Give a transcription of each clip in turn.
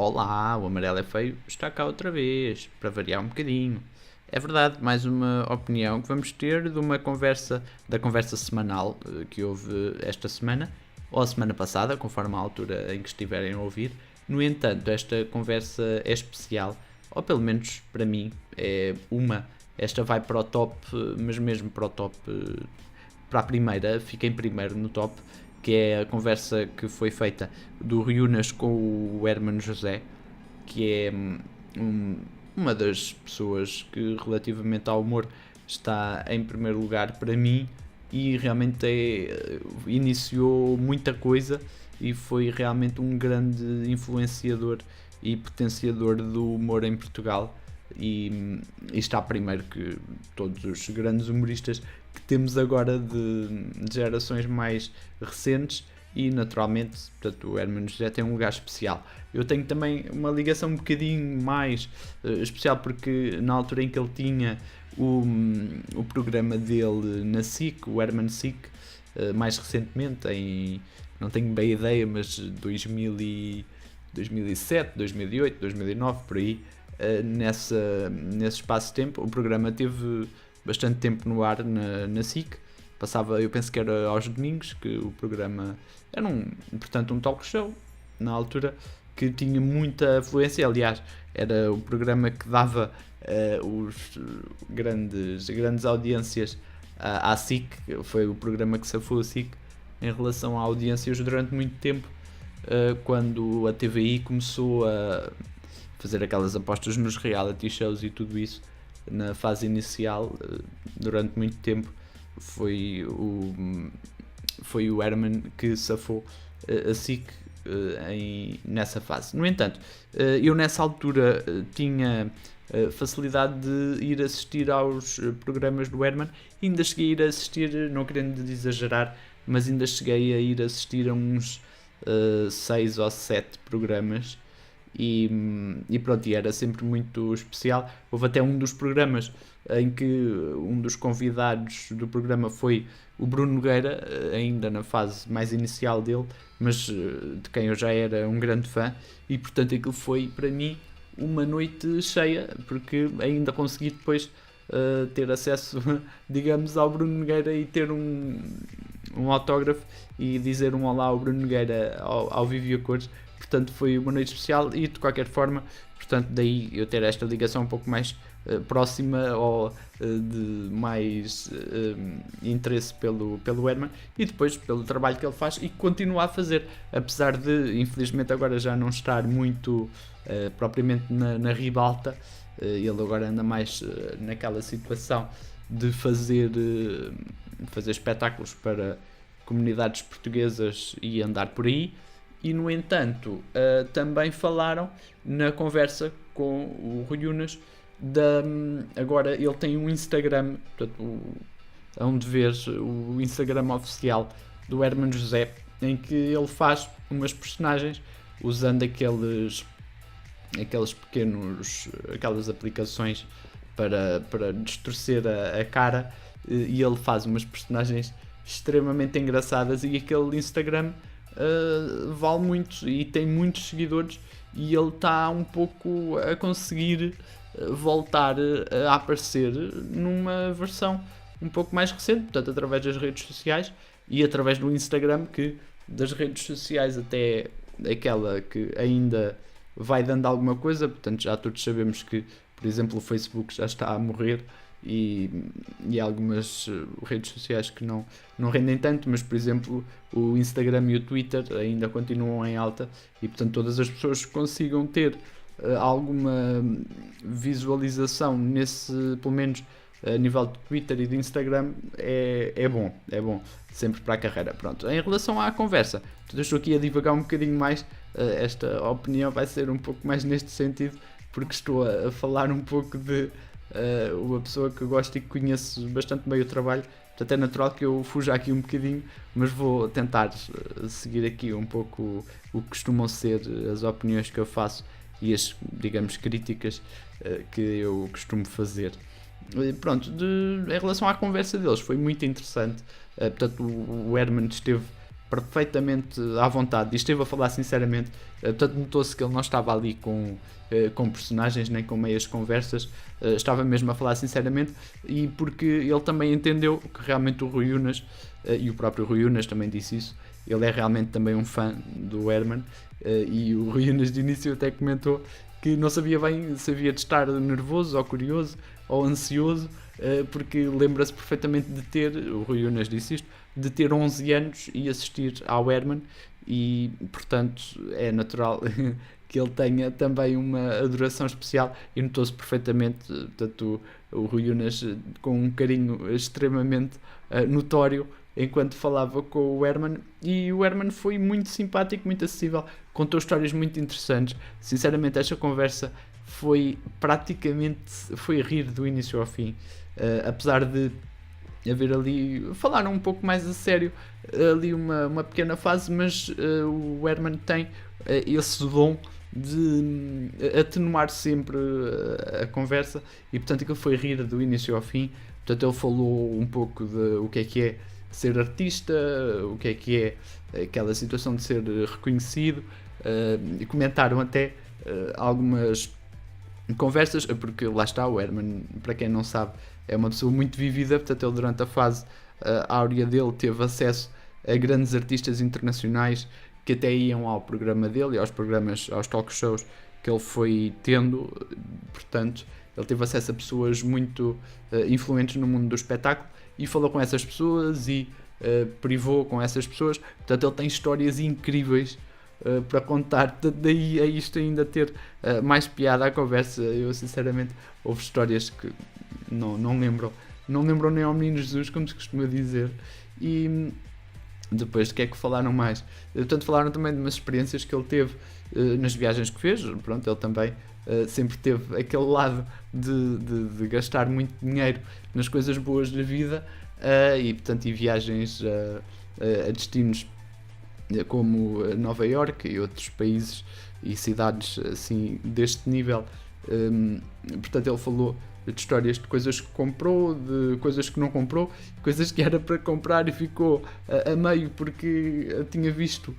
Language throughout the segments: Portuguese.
Olá, o amarelo é feio, está cá outra vez, para variar um bocadinho. É verdade, mais uma opinião que vamos ter de uma conversa, da conversa semanal que houve esta semana, ou a semana passada, conforme a altura em que estiverem a ouvir. No entanto, esta conversa é especial, ou pelo menos para mim, esta vai para o top, mas mesmo para o top, para a primeira, fica em primeiro no top, que é a conversa que foi feita do Riunas com o Hermano José, que é uma das pessoas que relativamente ao humor está em primeiro lugar para mim e realmente iniciou muita coisa e foi realmente um grande influenciador e potenciador do humor em Portugal e está primeiro que todos os grandes humoristas que temos agora de gerações mais recentes e naturalmente, portanto, o Hermano José tem um lugar especial. Eu tenho também uma ligação um bocadinho mais especial porque na altura em que ele tinha o programa dele na SIC, o Hermano SIC, mais recentemente, não tenho bem ideia, mas 2007, 2008, 2009, por aí, nesse espaço de tempo, o programa teve bastante tempo no ar na SIC. Passava, eu penso que era aos domingos, que o programa era portanto, um talk show, na altura, que tinha muita afluência. Aliás, era o programa que dava os grandes audiências à SIC, foi o programa que safou a SIC em relação a audiências durante muito tempo, quando a TVI começou a fazer aquelas apostas nos reality shows e tudo isso. Na fase inicial, durante muito tempo, foi o Herman que safou a SIC nessa fase. No entanto, eu nessa altura tinha facilidade de ir assistir aos programas do Herman, ainda cheguei a ir assistir, não querendo exagerar, mas ainda cheguei a ir assistir a uns 6 ou 7 programas. E pronto, e era sempre muito especial. Houve até um dos programas em que um dos convidados do programa foi o Bruno Nogueira, ainda na fase mais inicial dele, mas de quem eu já era um grande fã, e portanto aquilo foi para mim uma noite cheia, porque ainda consegui depois ter acesso, digamos, ao Bruno Nogueira e ter um autógrafo e dizer um olá ao Bruno Nogueira ao vivo e a cores. Portanto, foi uma noite especial e de qualquer forma, portanto, daí eu ter esta ligação um pouco mais próxima ou de mais interesse pelo Herman e depois pelo trabalho que ele faz e que continua a fazer, apesar de, infelizmente, agora já não estar muito propriamente na ribalta. Ele agora anda mais naquela situação de fazer espetáculos para comunidades portuguesas e andar por aí. E, no entanto, também falaram na conversa com o Rui Unas. Agora ele tem um Instagram, portanto, onde vês o Instagram oficial do Hermano José, em que ele faz umas personagens usando aquelas aplicações para distorcer a cara, e ele faz umas personagens extremamente engraçadas, e aquele Instagram vale muito e tem muitos seguidores, e ele está um pouco a conseguir voltar a aparecer numa versão um pouco mais recente, portanto através das redes sociais e através do Instagram, que das redes sociais até aquela que ainda vai dando alguma coisa, portanto já todos sabemos que, por exemplo, o Facebook já está a morrer e algumas redes sociais que não rendem tanto, mas por exemplo o Instagram e o Twitter ainda continuam em alta, e portanto todas as pessoas que consigam ter alguma visualização nesse, pelo menos a nível de Twitter e de Instagram, é bom sempre para a carreira. Pronto, em relação à conversa, eu estou aqui a divagar um bocadinho mais, esta opinião vai ser um pouco mais neste sentido, porque estou a falar um pouco de uma pessoa que gosto e que conheço bastante bem o trabalho, portanto é natural que eu fuja aqui um bocadinho, mas vou tentar seguir aqui um pouco o que costumam ser as opiniões que eu faço e as, digamos, críticas que eu costumo fazer. Pronto, em relação à conversa deles, foi muito interessante. Portanto, o Herman esteve perfeitamente à vontade e esteve a falar sinceramente. Portanto, notou-se que ele não estava ali com personagens nem com meias conversas, estava mesmo a falar sinceramente, e porque ele também entendeu que realmente o Rui Unas, e o próprio Rui Unas também disse isso, ele é realmente também um fã do Herman, e o Rui Unas de início até comentou que não sabia bem se havia de estar nervoso ou curioso ou ansioso, porque lembra-se perfeitamente de ter, o Rui Unas disse isto, de ter 11 anos e assistir ao Herman, e portanto é natural que ele tenha também uma adoração especial, e notou-se perfeitamente, portanto, o Rui Unas com um carinho extremamente notório enquanto falava com o Herman, e o Herman foi muito simpático, muito acessível, contou histórias muito interessantes. Sinceramente, esta conversa foi foi rir do início ao fim, apesar de haver ali, falaram um pouco mais a sério, ali uma pequena fase, mas o Herman tem esse dom de atenuar sempre a conversa, e portanto aquilo foi rir do início ao fim. Portanto, ele falou um pouco de o que é ser artista, o que é aquela situação de ser reconhecido, e comentaram até algumas conversas, porque lá está, o Herman, para quem não sabe, é uma pessoa muito vivida. Portanto, ele durante a fase áurea dele teve acesso a grandes artistas internacionais que até iam ao programa dele e aos talk shows que ele foi tendo. Portanto, ele teve acesso a pessoas muito influentes no mundo do espetáculo, e falou com essas pessoas e privou com essas pessoas. Portanto, ele tem histórias incríveis para contar, daí a isto ainda ter mais piada à conversa. Eu sinceramente, houve histórias que não lembram nem ao Menino Jesus, como se costuma dizer. E depois, de que é que falaram mais? Portanto, falaram também de umas experiências que ele teve nas viagens que fez. Pronto, ele também sempre teve aquele lado de gastar muito dinheiro nas coisas boas da vida, e portanto, e viagens a destinos como Nova Iorque e outros países e cidades assim deste nível. Portanto, ele falou de histórias de coisas que comprou, de coisas que não comprou, coisas que era para comprar e ficou a meio porque tinha visto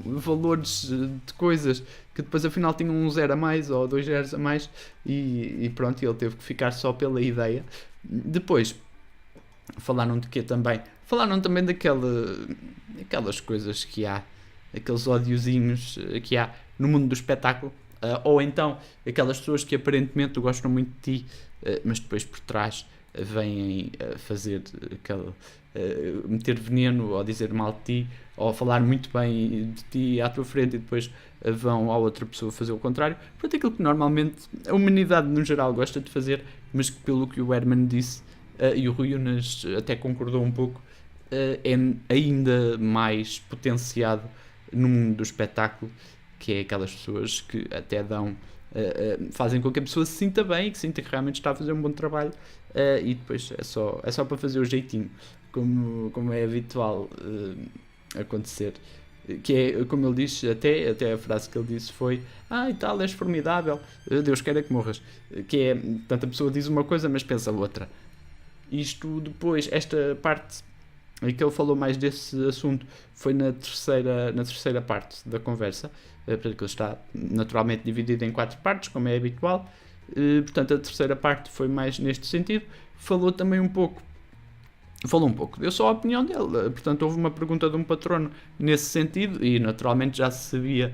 valores de coisas que depois afinal tinham um 0 a mais ou 2 zeros a mais, e pronto, ele teve que ficar só pela ideia. Depois falaram de quê também? Falaram também aquelas coisas que há, aqueles odiozinhos que há no mundo do espetáculo, ou então aquelas pessoas que aparentemente gostam muito de ti, mas depois por trás vêm fazer meter veneno, ou dizer mal de ti, ou falar muito bem de ti à tua frente, e depois vão à outra pessoa fazer o contrário. Portanto, aquilo que normalmente a humanidade no geral gosta de fazer, mas que, pelo que o Herman disse, e o Rui Unas até concordou um pouco, é ainda mais potenciado no mundo do espetáculo, que é aquelas pessoas que até fazem com que a pessoa se sinta bem e que sinta que realmente está a fazer um bom trabalho, e depois é só para fazer o jeitinho, como é habitual acontecer. Que é, como ele diz, até a frase que ele disse foi: e tal, és formidável, Deus queira que morras. Que é, portanto, a pessoa diz uma coisa mas pensa outra. Isto depois, esta parte em que ele falou mais desse assunto foi na terceira parte da conversa, porque ele está naturalmente dividido em 4 partes, como é habitual. Portanto, a terceira parte foi mais neste sentido. Falou um pouco, deu só a opinião dele. Portanto, houve uma pergunta de um patrono nesse sentido, e naturalmente já se sabia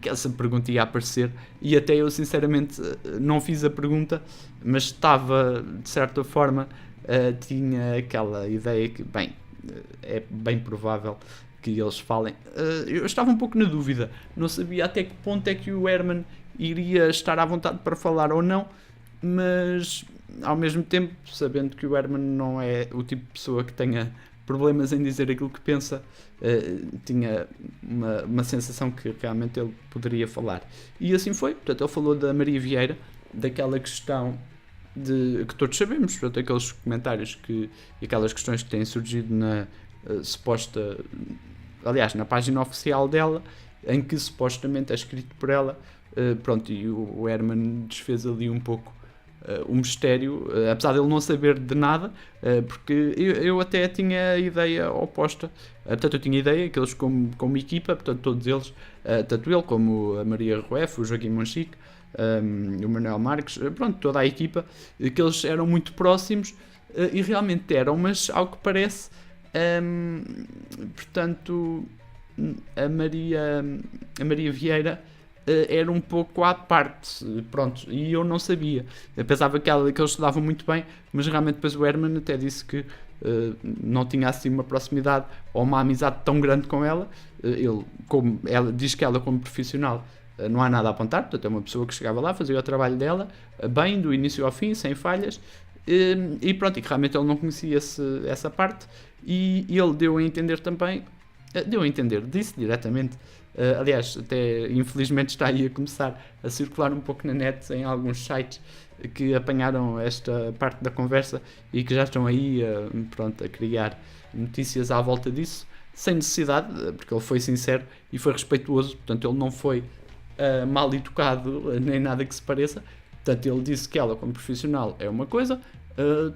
que essa pergunta ia aparecer, e até eu sinceramente não fiz a pergunta, mas estava, de certa forma, tinha aquela ideia que, bem, é bem provável que eles falem. Eu estava um pouco na dúvida, não sabia até que ponto é que o Herman iria estar à vontade para falar ou não, mas ao mesmo tempo, sabendo que o Herman não é o tipo de pessoa que tenha problemas em dizer aquilo que pensa, tinha uma sensação que realmente ele poderia falar. E assim foi. Portanto, ele falou da Maria Vieira, daquela questão que todos sabemos, portanto, aqueles comentários e aquelas questões que têm surgido na suposta, aliás, na página oficial dela, em que supostamente é escrito por ela. Pronto, e o Herman desfez ali um pouco o mistério, apesar de ele não saber de nada, porque eu até tinha a ideia oposta. Portanto, eu tinha a ideia que eles, como equipa, portanto, todos eles, tanto ele como a Maria Rueff, o Joaquim Monchique, o Manuel Marques, pronto, toda a equipa, que eles eram muito próximos, e realmente eram, mas ao que parece, portanto, a Maria Vieira era um pouco à parte, pronto, e eu não sabia. Eu pensava que eles estudavam muito bem, mas realmente depois o Herman até disse que não tinha assim uma proximidade ou uma amizade tão grande com ela. Ela diz que ela, como profissional, não há nada a apontar, portanto é uma pessoa que chegava lá, fazia o trabalho dela bem, do início ao fim, sem falhas, e pronto, e que realmente ele não conhecia essa parte, e ele deu a entender também, disse diretamente, aliás, até infelizmente está aí a começar a circular um pouco na net em alguns sites que apanharam esta parte da conversa e que já estão aí a criar notícias à volta disso, sem necessidade, porque ele foi sincero e foi respeituoso, portanto ele não foi mal educado, nem nada que se pareça. Portanto, ele disse que ela, como profissional, é uma coisa,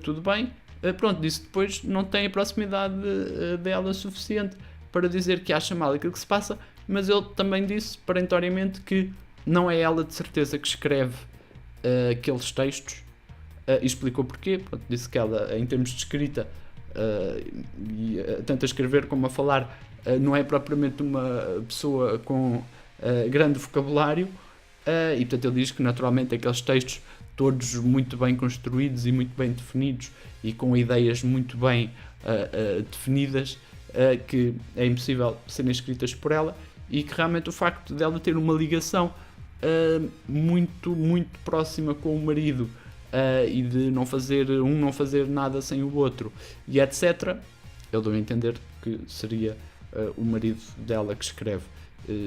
tudo bem. Pronto, disse depois, não tem a proximidade dela suficiente para dizer que acha mal aquilo que se passa, mas ele também disse, perentoriamente, que não é ela de certeza que escreve aqueles textos, e explicou porquê. Pronto, disse que ela, em termos de escrita, tanto a escrever como a falar, não é propriamente uma pessoa com grande vocabulário, e portanto ele diz que naturalmente aqueles textos todos muito bem construídos e muito bem definidos e com ideias muito bem definidas, que é impossível serem escritas por ela, e que realmente o facto dela ter uma ligação muito, muito próxima com o marido, e de não fazer nada sem o outro, e etc., ele deu a entender que seria o marido dela que escreve.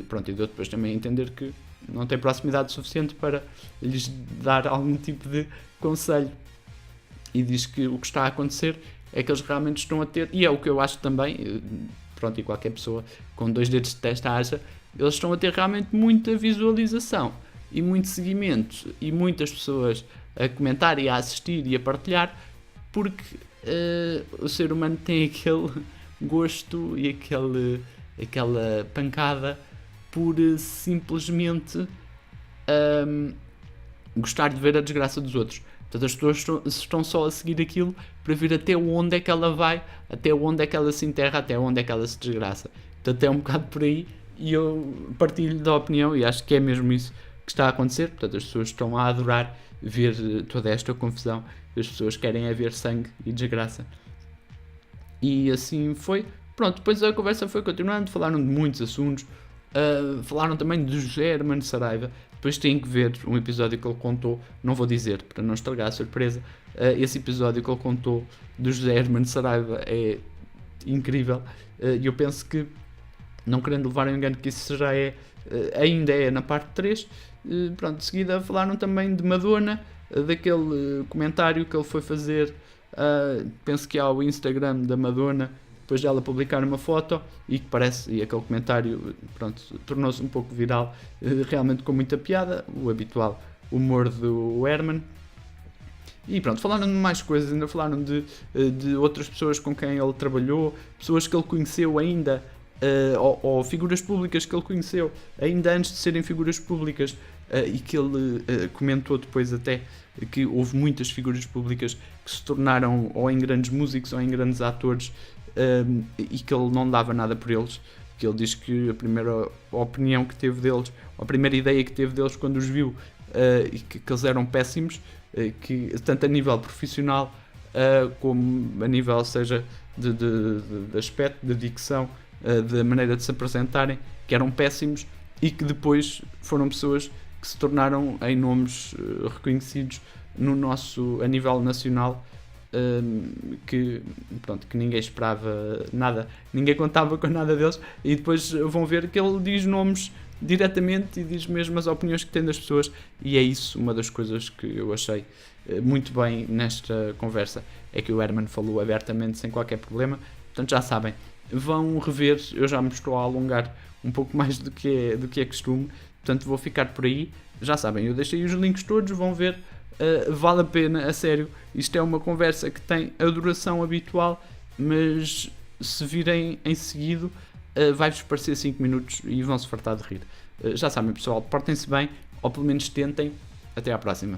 Pronto, e deu depois também a entender que não tem proximidade suficiente para lhes dar algum tipo de conselho, e diz que o que está a acontecer é que eles realmente estão a ter, e é o que eu acho também, pronto, e qualquer pessoa com 2 dedos de testa acha, eles estão a ter realmente muita visualização e muito seguimento e muitas pessoas a comentar e a assistir e a partilhar, porque o ser humano tem aquele gosto e aquela pancada por simplesmente gostar de ver a desgraça dos outros. Portanto, as pessoas estão só a seguir aquilo para ver até onde é que ela vai, até onde é que ela se enterra, até onde é que ela se desgraça. Portanto, é um bocado por aí, e eu partilho da opinião e acho que é mesmo isso que está a acontecer. Portanto, as pessoas estão a adorar ver toda esta confusão, as pessoas querem é ver sangue e desgraça. E assim foi. Pronto, depois a conversa foi continuando, falaram de muitos assuntos, falaram também de José Hermano Saraiva. Depois têm que ver um episódio que ele contou, não vou dizer para não estragar a surpresa, esse episódio que ele contou do José Hermano Saraiva é incrível, e eu penso que, não querendo levar em engano que isso já ainda é na parte 3, pronto, de seguida falaram também de Madonna, daquele comentário que ele foi fazer, penso que ao Instagram da Madonna, depois dela publicar uma foto, e que e aquele comentário, pronto, tornou-se um pouco viral, realmente com muita piada, o habitual humor do Herman. E pronto, falaram de mais coisas, ainda falaram de outras pessoas com quem ele trabalhou, pessoas que ele conheceu ainda, ou figuras públicas que ele conheceu ainda antes de serem figuras públicas, e que ele comentou depois até que houve muitas figuras públicas que se tornaram ou em grandes músicos ou em grandes atores, e que ele não dava nada por eles, que ele diz que a primeira opinião que teve deles, a primeira ideia que teve deles quando os viu, e que eles eram péssimos, que tanto a nível profissional como a nível, seja de aspecto, de dicção, da maneira de se apresentarem, que eram péssimos, e que depois foram pessoas que se tornaram em nomes reconhecidos a nível nacional, que ninguém esperava nada, ninguém contava com nada deles, e depois vão ver que ele diz nomes diretamente e diz mesmo as opiniões que tem das pessoas, e é isso uma das coisas que eu achei muito bem nesta conversa, é que o Herman falou abertamente, sem qualquer problema. Portanto, já sabem, vão rever, eu já me estou a alongar um pouco mais do que é costume, portanto vou ficar por aí. Já sabem, eu deixei os links todos, vão ver vale a pena, a sério. Isto é uma conversa que tem a duração habitual, mas se virem em seguido, vai-vos parecer 5 minutos e vão-se fartar de rir. Já sabem, pessoal, portem-se bem, ou pelo menos tentem. Até à próxima.